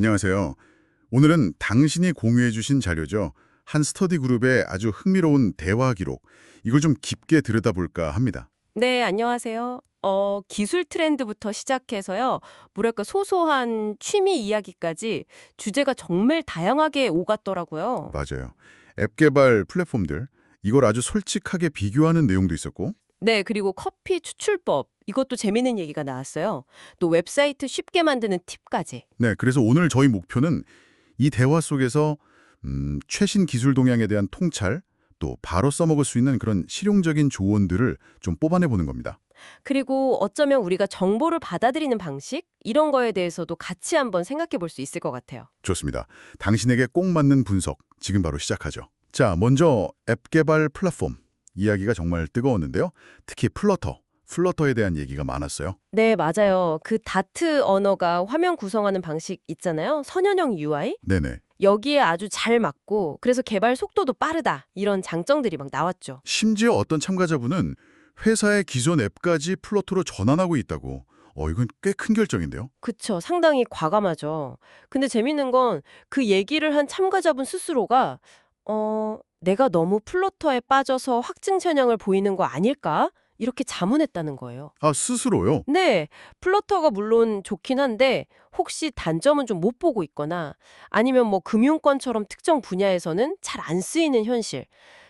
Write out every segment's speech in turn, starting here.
안녕하세요. 오늘은 당신이 공유해 주신 자료죠. 한 스터디 그룹의 아주 흥미로운 대화 기록. 이걸 좀 깊게 들여다볼까 합니다. 네, 안녕하세요. 기술 트렌드부터 시작해서요. 뭐랄까, 소소한 취미 이야기까지 주제가 정말 다양하게 오갔더라고요. 맞아요. 앱 개발 플랫폼들. 이걸 아주 솔직하게 비교하는 내용도 있었고. 네, 그리고 커피 추출법. 이것도 재밌는 얘기가 나왔어요. 또 웹사이트 쉽게 만드는 팁까지. 네, 그래서 오늘 저희 목표는 이 대화 속에서 최신 기술 동향에 대한 통찰, 또 바로 써먹을 수 있는 그런 실용적인 조언들을 좀 뽑아내보는 겁니다. 그리고 어쩌면 우리가 정보를 받아들이는 방식? 이런 거에 대해서도 같이 한번 생각해 볼 수 있을 것 같아요. 좋습니다. 당신에게 꼭 맞는 분석, 지금 바로 시작하죠. 자, 먼저 앱 개발 플랫폼 이야기가 정말 뜨거웠는데요. 특히 플러터에 대한 얘기가 많았어요. 네, 맞아요. 그 다트 언어가 화면 구성하는 방식 있잖아요. 선현형 UI? 네네. 여기에 아주 잘 맞고 그래서 개발 속도도 빠르다. 이런 장점들이 막 나왔죠. 심지어 어떤 참가자분은 회사의 기존 앱까지 플러터로 전환하고 있다고. 이건 꽤 큰 결정인데요. 그쵸. 상당히 과감하죠. 근데 재밌는 건 그 얘기를 한 참가자분 스스로가 내가 너무 플러터에 빠져서 확증 편향을 보이는 거 아닐까? 이렇게 자문했다는 거예요. 아, 스스로요? 네, 플러터가 물론 좋긴 한데 혹시 단점은 좀 못 보고 있거나 아니면 뭐 금융권처럼 특정 분야에서는 잘 안 쓰이는 현실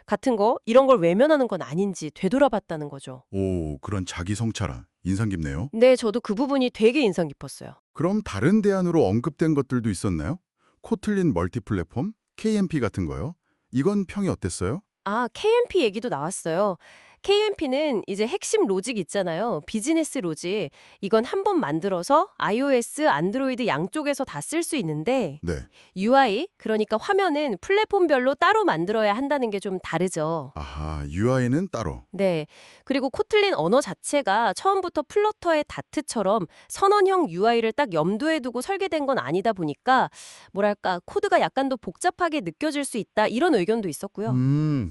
같은 거 이런 걸 외면하는 건 아닌지 되돌아봤다는 거죠. 오, 그런 자기 성찰. 인상 깊네요. 네, 저도 그 부분이 되게 인상 깊었어요. 그럼 다른 대안으로 언급된 것들도 있었나요? 코틀린 멀티 플랫폼, KMP 같은 거요? 이건 평이 어땠어요? 아, KMP 얘기도 나왔어요. KMP는 이제 핵심 로직 있잖아요. 비즈니스 로직. 이건 한 번 만들어서 iOS, 안드로이드 양쪽에서 다 쓸 수 있는데 네. UI, 그러니까 화면은 플랫폼별로 따로 만들어야 한다는 게 좀 다르죠. 아하, UI는 따로. 네. 그리고 코틀린 언어 자체가 처음부터 플러터의 다트처럼 선언형 UI를 딱 염두에 두고 설계된 건 아니다 보니까 뭐랄까 코드가 약간 더 복잡하게 느껴질 수 있다 이런 의견도 있었고요.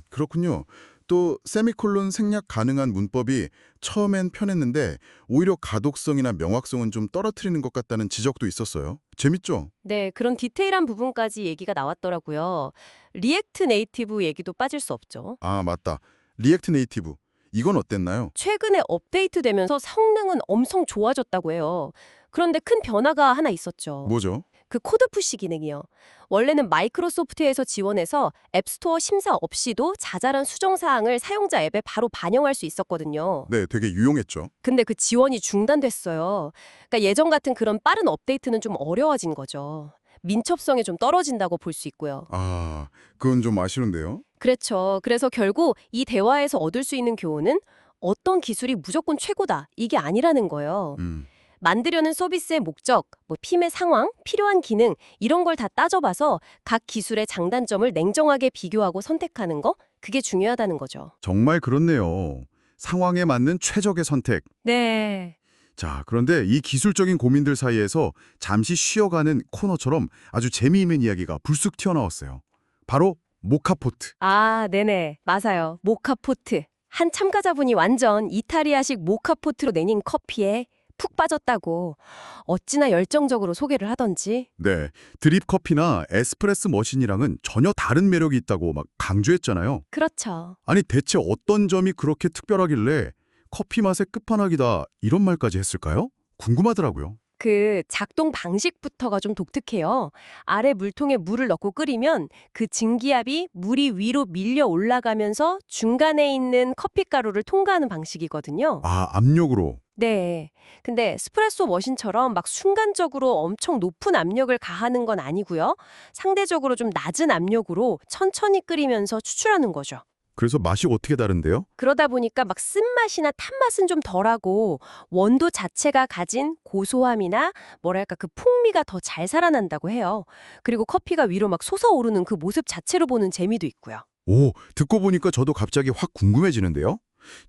그렇군요. 또 세미콜론 생략 가능한 문법이 처음엔 편했는데 오히려 가독성이나 명확성은 좀 떨어뜨리는 것 같다는 지적도 있었어요. 재밌죠? 네, 그런 디테일한 부분까지 얘기가 나왔더라고요. 리액트 네이티브 얘기도 빠질 수 없죠. 아, 맞다. 리액트 네이티브. 이건 어땠나요? 최근에 업데이트되면서 성능은 엄청 좋아졌다고 해요. 그런데 큰 변화가 하나 있었죠. 뭐죠? 그 코드 푸시 기능이요. 원래는 마이크로소프트에서 지원해서 앱스토어 심사 없이도 자잘한 수정 사항을 사용자 앱에 바로 반영할 수 있었거든요. 네, 되게 유용했죠. 근데 그 지원이 중단됐어요. 그러니까 예전 같은 그런 빠른 업데이트는 좀 어려워진 거죠. 민첩성이 좀 떨어진다고 볼 수 있고요. 아, 그건 좀 아쉬운데요. 그렇죠. 그래서 결국 이 대화에서 얻을 수 있는 교훈은 어떤 기술이 무조건 최고다. 이게 아니라는 거예요. 음, 만들려는 서비스의 목적, 뭐 팀의 상황, 필요한 기능 이런 걸 다 따져봐서 각 기술의 장단점을 냉정하게 비교하고 선택하는 거 그게 중요하다는 거죠. 정말 그렇네요. 상황에 맞는 최적의 선택. 네. 자, 그런데 이 기술적인 고민들 사이에서 잠시 쉬어가는 코너처럼 아주 재미있는 이야기가 불쑥 튀어나왔어요. 바로 모카포트. 아, 네네. 맞아요. 모카포트. 한 참가자분이 완전 이탈리아식 모카포트로 내린 커피에 푹 빠졌다고 어찌나 열정적으로 소개를 하던지. 네, 드립 커피나 에스프레소 머신이랑은 전혀 다른 매력이 있다고 막 강조했잖아요. 그렇죠. 아니 대체 어떤 점이 그렇게 특별하길래 커피 맛의 끝판왕이다 이런 말까지 했을까요? 궁금하더라고요. 그 작동 방식부터가 좀 독특해요. 아래 물통에 물을 넣고 끓이면 그 증기압이 물이 위로 밀려 올라가면서 중간에 있는 커피가루를 통과하는 방식이거든요. 아, 압력으로. 네. 근데 스프레소 머신처럼 막 순간적으로 엄청 높은 압력을 가하는 건 아니고요. 상대적으로 좀 낮은 압력으로 천천히 끓이면서 추출하는 거죠. 그래서 맛이 어떻게 다른데요? 그러다 보니까 막 쓴맛이나 탄맛은 좀 덜하고 원두 자체가 가진 고소함이나 뭐랄까 그 풍미가 더 잘 살아난다고 해요. 그리고 커피가 위로 막 솟아오르는 그 모습 자체로 보는 재미도 있고요. 오, 듣고 보니까 저도 갑자기 확 궁금해지는데요.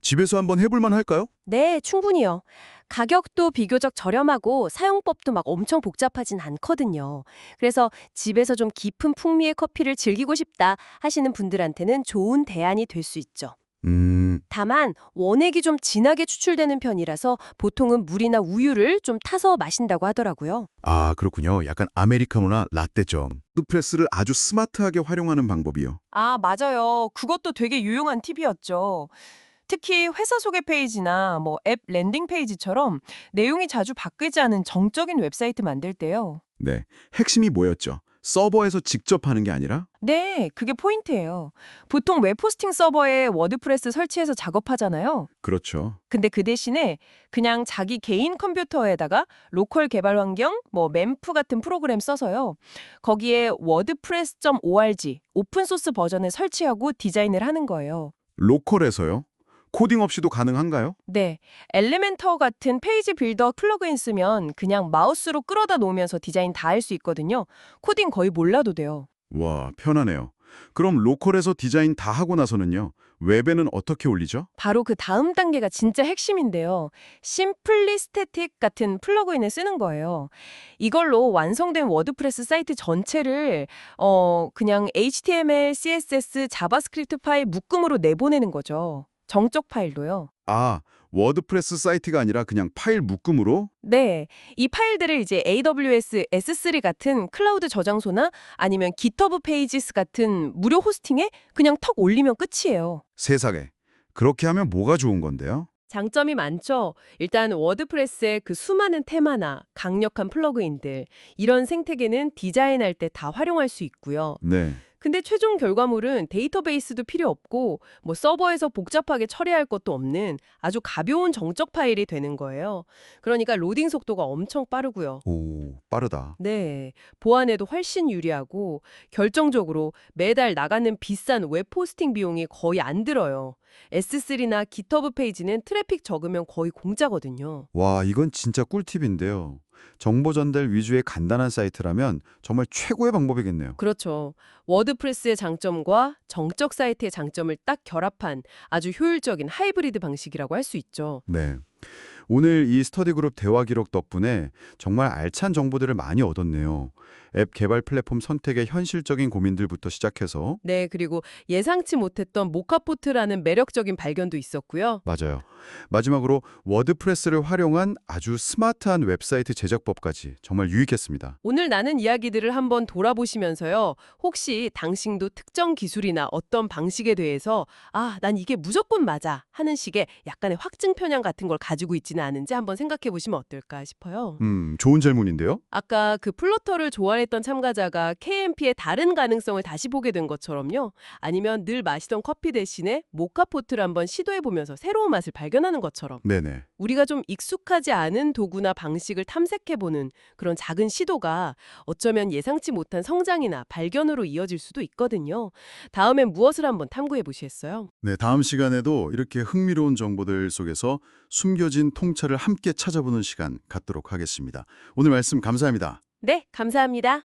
집에서 한번 해볼 만 할까요? 네, 충분히요. 가격도 비교적 저렴하고 사용법도 막 엄청 복잡하진 않거든요. 그래서 집에서 좀 깊은 풍미의 커피를 즐기고 싶다 하시는 분들한테는 좋은 대안이 될 수 있죠. 다만 원액이 좀 진하게 추출되는 편이라서 보통은 물이나 우유를 좀 타서 마신다고 하더라고요. 아, 그렇군요. 약간 아메리카노나 라떼점. 워드프레스를 아주 스마트하게 활용하는 방법이요. 아, 맞아요. 그것도 되게 유용한 팁이었죠. 특히 회사 소개 페이지나 뭐 앱 랜딩 페이지처럼 내용이 자주 바뀌지 않은 정적인 웹사이트 만들 때요. 네. 핵심이 뭐였죠? 서버에서 직접 하는 게 아니라? 네, 그게 포인트예요. 보통 웹 호스팅 서버에 워드프레스 설치해서 작업하잖아요. 그렇죠. 근데 그 대신에 그냥 자기 개인 컴퓨터에다가 로컬 개발 환경, 뭐 램프 같은 프로그램 써서요. 거기에 wordpress.org 오픈 소스 버전을 설치하고 디자인을 하는 거예요. 로컬에서요? 코딩 없이도 가능한가요? 네, 엘리멘터 같은 페이지 빌더 플러그인 쓰면 그냥 마우스로 끌어다 놓으면서 디자인 다 할 수 있거든요. 코딩 거의 몰라도 돼요. 와, 편하네요. 그럼 로컬에서 디자인 다 하고 나서는요? 웹에는 어떻게 올리죠? 바로 그 다음 단계가 진짜 핵심인데요. 심플리 스태틱 같은 플러그인을 쓰는 거예요. 이걸로 완성된 워드프레스 사이트 전체를 그냥 HTML, CSS, 자바스크립트 파일 묶음으로 내보내는 거죠. 정적 파일로요. 아, 워드프레스 사이트가 아니라 그냥 파일 묶음으로? 네, 이 파일들을 이제 AWS S3 같은 클라우드 저장소나 아니면 GitHub 페이지스 같은 무료 호스팅에 그냥 턱 올리면 끝이에요. 세상에. 그렇게 하면 뭐가 좋은 건데요? 장점이 많죠. 일단 워드프레스의 그 수많은 테마나 강력한 플러그인들, 이런 생태계는 디자인할 때 다 활용할 수 있고요. 네. 근데 최종 결과물은 데이터베이스도 필요 없고 뭐 서버에서 복잡하게 처리할 것도 없는 아주 가벼운 정적 파일이 되는 거예요. 그러니까 로딩 속도가 엄청 빠르고요. 오, 빠르다. 네, 보안에도 훨씬 유리하고 결정적으로 매달 나가는 비싼 웹 호스팅 비용이 거의 안 들어요. S3나 GitHub 페이지는 트래픽 적으면 거의 공짜거든요. 와, 이건 진짜 꿀팁인데요. 정보 전달 위주의 간단한 사이트라면 정말 최고의 방법이겠네요. 그렇죠. 워드프레스의 장점과 정적 사이트의 장점을 딱 결합한 아주 효율적인 하이브리드 방식이라고 할 수 있죠. 네. 오늘 이 스터디 그룹 대화 기록 덕분에 정말 알찬 정보들을 많이 얻었네요. 앱 개발 플랫폼 선택의 현실적인 고민들부터 시작해서 네, 그리고 예상치 못했던 모카포트라는 매력적인 발견도 있었고요. 맞아요. 마지막으로 워드프레스를 활용한 아주 스마트한 웹사이트 제작법까지 정말 유익했습니다. 오늘 나눈 이야기들을 한번 돌아보시면서요. 혹시 당신도 특정 기술이나 어떤 방식에 대해서 난 이게 무조건 맞아 하는 식의 약간의 확증 편향 같은 걸 가지고 있지는 않은지 한번 생각해 보시면 어떨까 싶어요. 좋은 질문인데요. 아까 그 플러터를 좋아했던 참가자가 KMP의 다른 가능성을 다시 보게 된 것처럼요. 아니면 늘 마시던 커피 대신에 모카포트를 한번 시도해 보면서 새로운 맛을 발견하는 것처럼 네네. 우리가 좀 익숙하지 않은 도구나 방식을 탐색해보는 그런 작은 시도가 어쩌면 예상치 못한 성장이나 발견으로 이어질 수도 있거든요. 다음엔 무엇을 한번 탐구해 보시겠어요? 네, 다음 시간에도 이렇게 흥미로운 정보들 속에서 숨겨진 통찰을 함께 찾아보는 시간 갖도록 하겠습니다. 오늘 말씀 감사합니다. 네, 감사합니다.